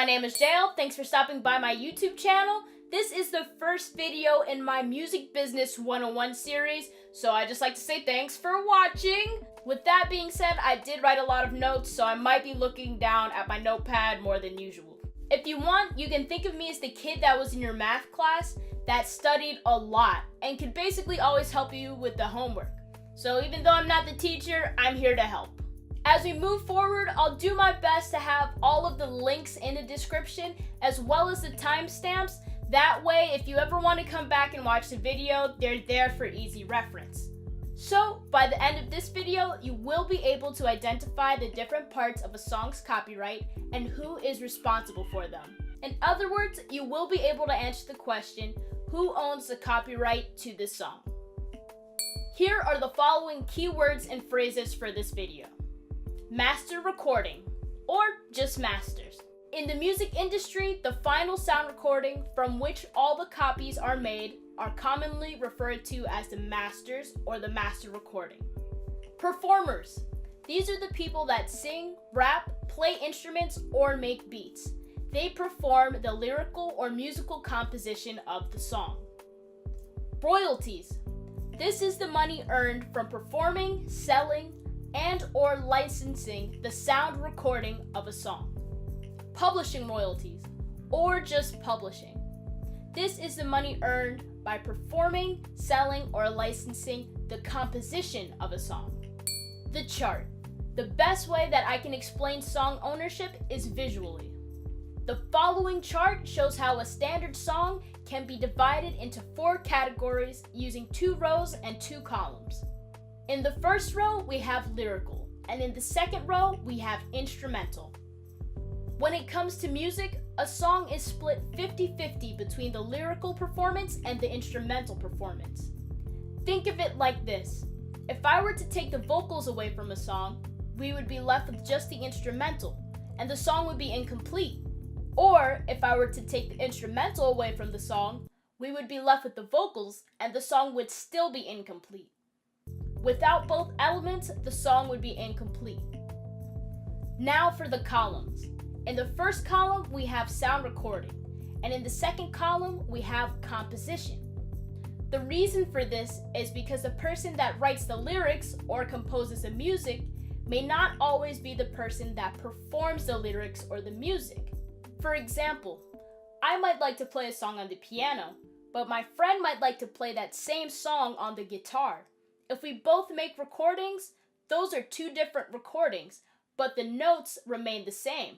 my name is Jael. Thanks for stopping by my YouTube channel. This is the first video in my Music Business 101 series, so I just like to say thanks for watching. With that being said, I did write a lot of notes, so I might be looking down at my notepad more than usual. If you want, you can think of me as the kid that was in your math class that studied a lot and could basically always help you with the homework. So even though I'm not the teacher, I'm here to help. As we move forward, I'll do my best to have all of the links in the description as well as the timestamps. That way, if you ever want to come back and watch the video, they're there for easy reference. So, by the end of this video, you will be able to identify the different parts of a song's copyright and who is responsible for them. In other words, you will be able to answer the question, who owns the copyright to this song? Here are the following keywords and phrases for this video. Master recording, or just masters. In the music industry, the final sound recording from which all the copies are made are commonly referred to as the masters or the master recording. Performers. These are the people that sing, rap, play instruments, or make beats. They perform the lyrical or musical composition of the song. Royalties. This is the money earned from performing, selling, and or licensing the sound recording of a song. Publishing royalties, or just publishing. This is the money earned by performing, selling, or licensing the composition of a song. The chart. The best way that I can explain song ownership is visually. The following chart shows how a standard song can be divided into 4 categories using 2 rows and 2 columns. In the first row, we have lyrical, and in the second row, we have instrumental. When it comes to music, a song is split 50-50 between the lyrical performance and the instrumental performance. Think of it like this. If I were to take the vocals away from a song, we would be left with just the instrumental, and the song would be incomplete. Or, if I were to take the instrumental away from the song, we would be left with the vocals, and the song would still be incomplete. Without both elements, the song would be incomplete. Now for the columns. In the first column, we have sound recording, and in the second column, we have composition. The reason for this is because the person that writes the lyrics or composes the music may not always be the person that performs the lyrics or the music. For example, I might like to play a song on the piano, but my friend might like to play that same song on the guitar. If we both make recordings, those are 2 different recordings, but the notes remain the same.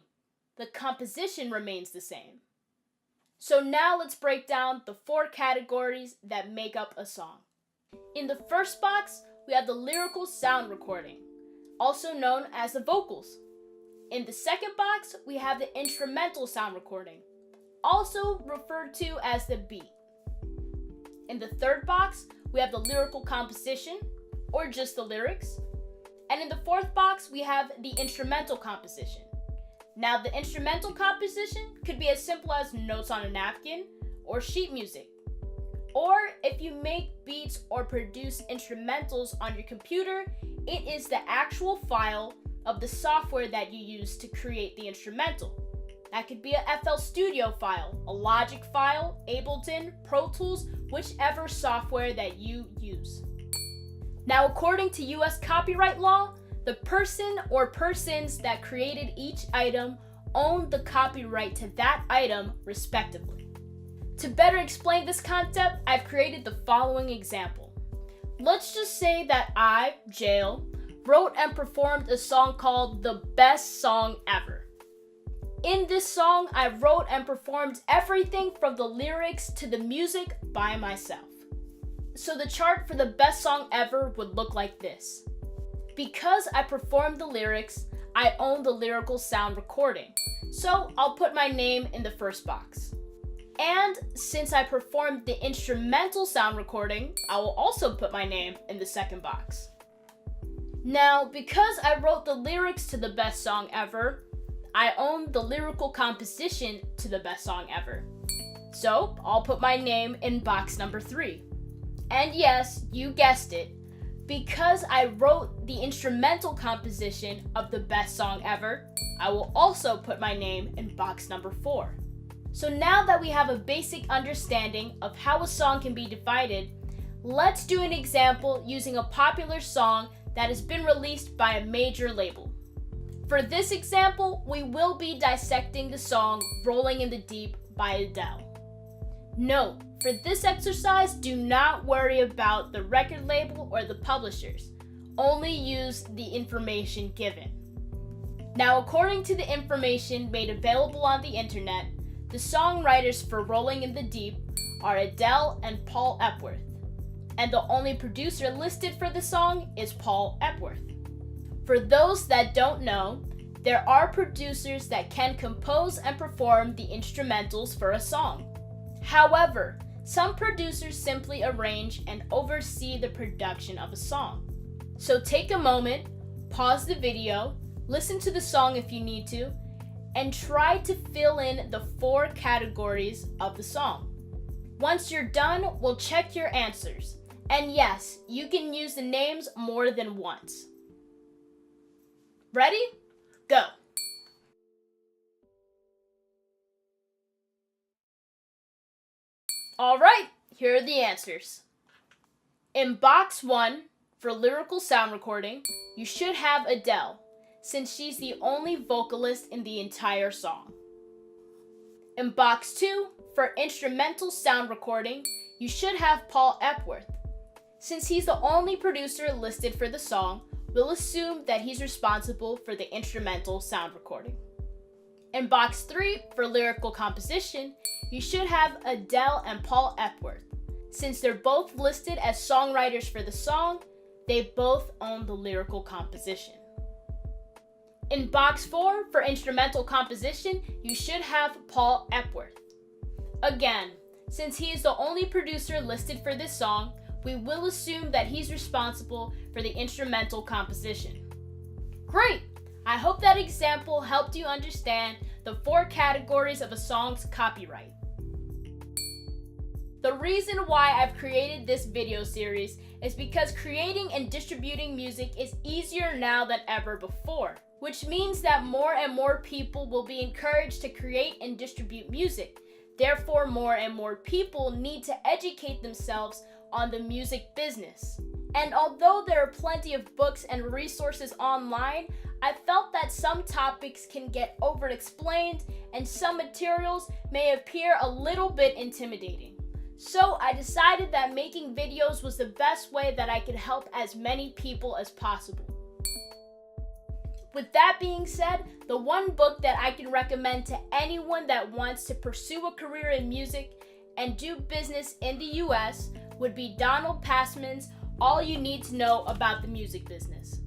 The composition remains the same. So now let's break down the 4 categories that make up a song. In the first box, we have the lyrical sound recording, also known as the vocals. In the second box, we have the instrumental sound recording, also referred to as the beat. In the third box, we have the lyrical composition, or just the lyrics. And in the fourth box, we have the instrumental composition. Now, the instrumental composition could be as simple as notes on a napkin or sheet music. Or if you make beats or produce instrumentals on your computer, it is the actual file of the software that you use to create the instrumental. That could be a FL Studio file, a Logic file, Ableton, Pro Tools, whichever software that you use. Now, according to US copyright law, the person or persons that created each item own the copyright to that item respectively. To better explain this concept, I've created the following example. Let's just say that I, Jael, wrote and performed a song called The Best Song Ever. In this song, I wrote and performed everything from the lyrics to the music by myself. So the chart for the best song ever would look like this. Because I performed the lyrics, I own the lyrical sound recording. So I'll put my name in the first box. And since I performed the instrumental sound recording, I will also put my name in the second box. Now, because I wrote the lyrics to the best song ever, I own the lyrical composition to the best song ever. So I'll put my name in box number 3. And yes, you guessed it, Because I wrote the instrumental composition of the best song ever, I will also put my name in box number 4. So now that we have a basic understanding of how a song can be divided, let's do an example using a popular song that has been released by a major label. For this example, we will be dissecting the song Rolling in the Deep by Adele. Note, for this exercise, do not worry about the record label or the publishers. Only use the information given. Now, according to the information made available on the internet, the songwriters for Rolling in the Deep are Adele and Paul Epworth, and the only producer listed for the song is Paul Epworth. For those that don't know, there are producers that can compose and perform the instrumentals for a song. However, some producers simply arrange and oversee the production of a song. So take a moment, pause the video, listen to the song if you need to, and try to fill in the 4 categories of the song. Once you're done, we'll check your answers. And yes, you can use the names more than once. Ready? Go! Alright, here are the answers. In box 1, for lyrical sound recording, you should have Adele, since she's the only vocalist in the entire song. In box 2, for instrumental sound recording, you should have Paul Epworth. Since he's the only producer listed for the song, we'll assume that he's responsible for the instrumental sound recording. In box 3, for lyrical composition, you should have Adele and Paul Epworth. Since they're both listed as songwriters for the song, they both own the lyrical composition. In box 4, for instrumental composition, you should have Paul Epworth. Again, since he is the only producer listed for this song, we will assume that he's responsible for the instrumental composition. Great! I hope that example helped you understand the 4 categories of a song's copyright. The reason why I've created this video series is because creating and distributing music is easier now than ever before, which means that more and more people will be encouraged to create and distribute music. Therefore, more and more people need to educate themselves on the music business. And although there are plenty of books and resources online, I felt that some topics can get over-explained and some materials may appear a little bit intimidating. So I decided that making videos was the best way that I could help as many people as possible. With that being said, the one book that I can recommend to anyone that wants to pursue a career in music and do business in the US would be Donald Passman's All You Need to Know About the Music Business.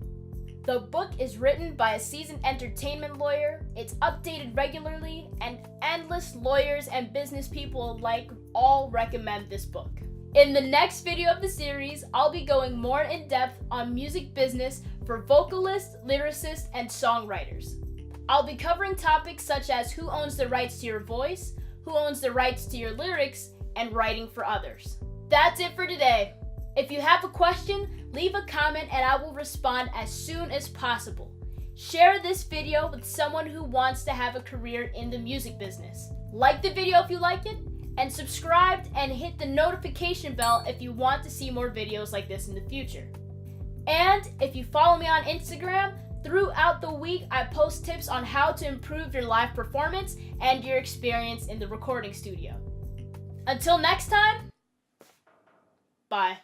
The book is written by a seasoned entertainment lawyer, it's updated regularly, and endless lawyers and business people alike all recommend this book. In the next video of the series, I'll be going more in depth on music business for vocalists, lyricists, and songwriters. I'll be covering topics such as who owns the rights to your voice, who owns the rights to your lyrics, and writing for others. That's it for today. If you have a question, leave a comment and I will respond as soon as possible. Share this video with someone who wants to have a career in the music business. Like the video if you like it, and subscribe and hit the notification bell if you want to see more videos like this in the future. And if you follow me on Instagram, throughout the week I post tips on how to improve your live performance and your experience in the recording studio. Until next time, bye.